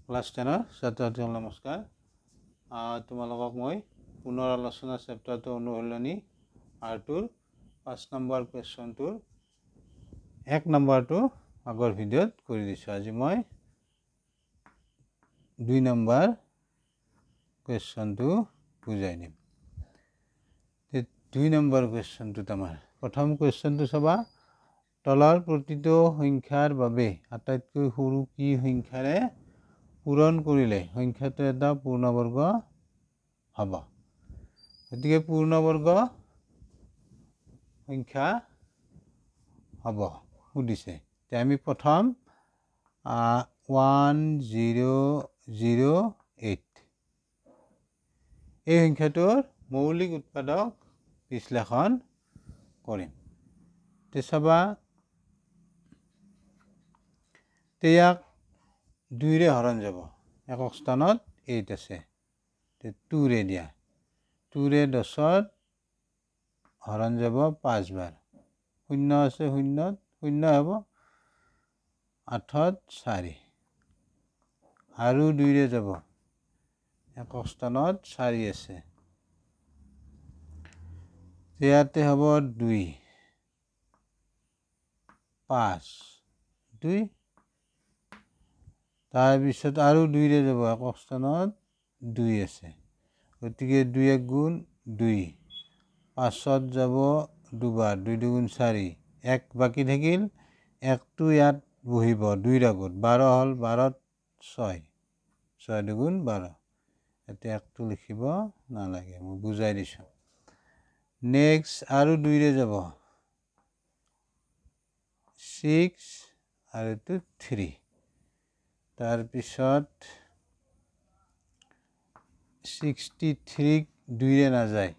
Class 10 ছাত্ৰ-ছাত্ৰীসকল নমস্কাৰ। তোমালোকক মই পুনৰ আলোচনা চেপ্টাৰটো অনুশীলনী আৰটোৰ 5 নম্বৰ কুৱেশ্যনটোৰ 1 নম্বৰটো আগৰ ভিডিঅ'ত কৰি দিছোঁ। আজি মই 2 নম্বৰ কুৱেশ্যনটো বুজাই দিম। 2 নম্বৰ কুৱেশ্যনটোত আমাৰ প্ৰথম কুৱেশ্যনটো চাবা, তলৰ প্ৰতিটো সংখ্যাৰ বাবে আটাইতকৈ সৰু কি সংখ্যাৰে পূৰণ কৰিলে সংখ্যাটো এটা পূৰ্ণবৰ্গ হ'ব। গতিকে পূৰ্ণবৰ্গ সংখ্যা হ'ব সুধিছে। এতিয়া আমি প্ৰথম 1008 এই সংখ্যাটোৰ মৌলিক উৎপাদক বিশ্লেষণ কৰিম। এতিয়া চাবা, ইয়াক 2ৰে হৰণ যাব, একক স্থানত 8 আছে, 2ৰে দিয়া, 2ৰে 10ত হৰণ যাব 5 বাৰ, 0 আছে 0ত 0 হ'ব, 8ত 4 আৰু 2ৰে যাব, একক স্থানত 4 আছে, ইয়াতে হ'ব 2, 5, 2, তাৰপিছত আৰু 2ৰে যাব, একক স্থানত 2 আছে, গতিকে 2 গুণ 2, 5ত যাব 2 বাৰ, 2 দুগুণ 4, 1 বাকী থাকিল, 1টো ইয়াত বহিব 2ৰ আগত, 12 হ'ল, 12ত 6, 6 দুগুণ 12, এতিয়া 1টো লিখিব নালাগে, মই বুজাই দিছোঁ। নেক্সট আৰু 2ৰে যাব, 6 আৰু এইটো 3, তাৰপিছত 63 2ৰে নাযায়,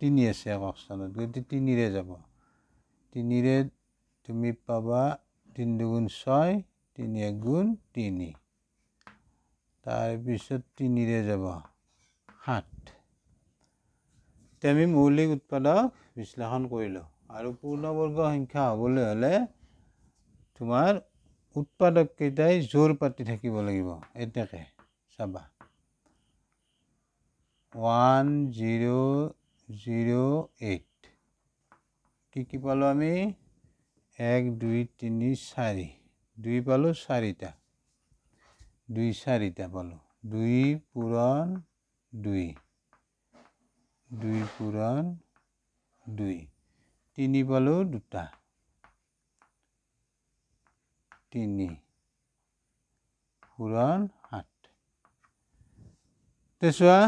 3 আছে একক স্থানত, গতিকে 3ৰে যাব, 3ৰে তুমি পাবা 3 দুগুণ 6, 3 গুণ 3, তাৰপিছত 3ৰে যাব 7। আমি মৌলিক উৎপাদক বিশ্লেষণ কৰিলোঁ। আৰু পূৰ্ণবৰ্গ সংখ্যা হ'বলৈ হ'লে তোমাৰ উৎপাদক কেইটাই জোৰ পাতি থাকিব লাগিব। এতেকে চাবা, 1008 কি পালোঁ আমি, 1 2 3 4, 2 পালোঁ 4টা, 2 4টা পালোঁ, 2 পূৰণ 2, 2 পূৰণ 2, 3 পালোঁ 2টা, 3 পূৰণ 7। চোৱা,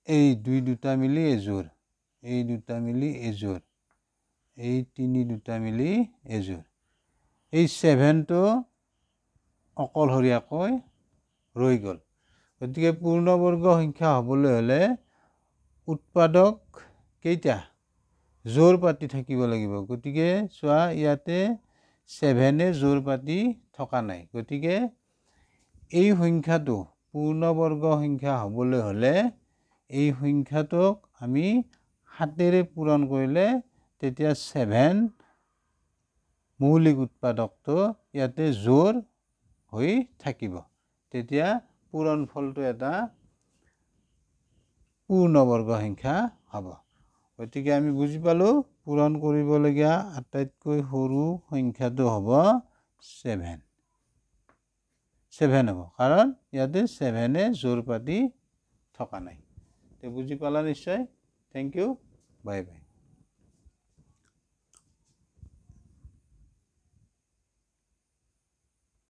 এই 2 মিলি এযোৰ, এই 2 মিলি এযোৰ, এই 3 মিলি এযোৰ, এই 7টো অকলশৰীয়াকৈ ৰৈ গ'ল। গতিকে পূৰ্ণবৰ্গ সংখ্যা হ'বলৈ হ'লে উৎপাদক কেইটা জোৰ পাতি থাকিব লাগিব। গতিকে চোৱা, ইয়াতে 7এ জোৰ পাতি থকা নাই, গতিকে এই সংখ্যাটো পূৰ্ণবৰ্গ সংখ্যা হ'বলৈ হ'লে এই সংখ্যাটোক আমি 7ৰে পূৰণ কৰিলে তেতিয়া 7 মৌলিক উৎপাদকটো ইয়াতে জোৰ হৈ থাকিব, তেতিয়া পূৰণ ফলটো এটা পূৰ্ণবৰ্গ সংখ্যা হ'ব। গতিকে আমি বুজি পালোঁ, পূৰণ কৰিবলগীয়া আটাইতকৈ সৰু সংখ্যাটো হ'ব 7 হ'ব, কাৰণ ইয়াতে 7এ জোৰ পাতি থকা নাই। বুজি পালা নিশ্চয়। Thank you, bye by.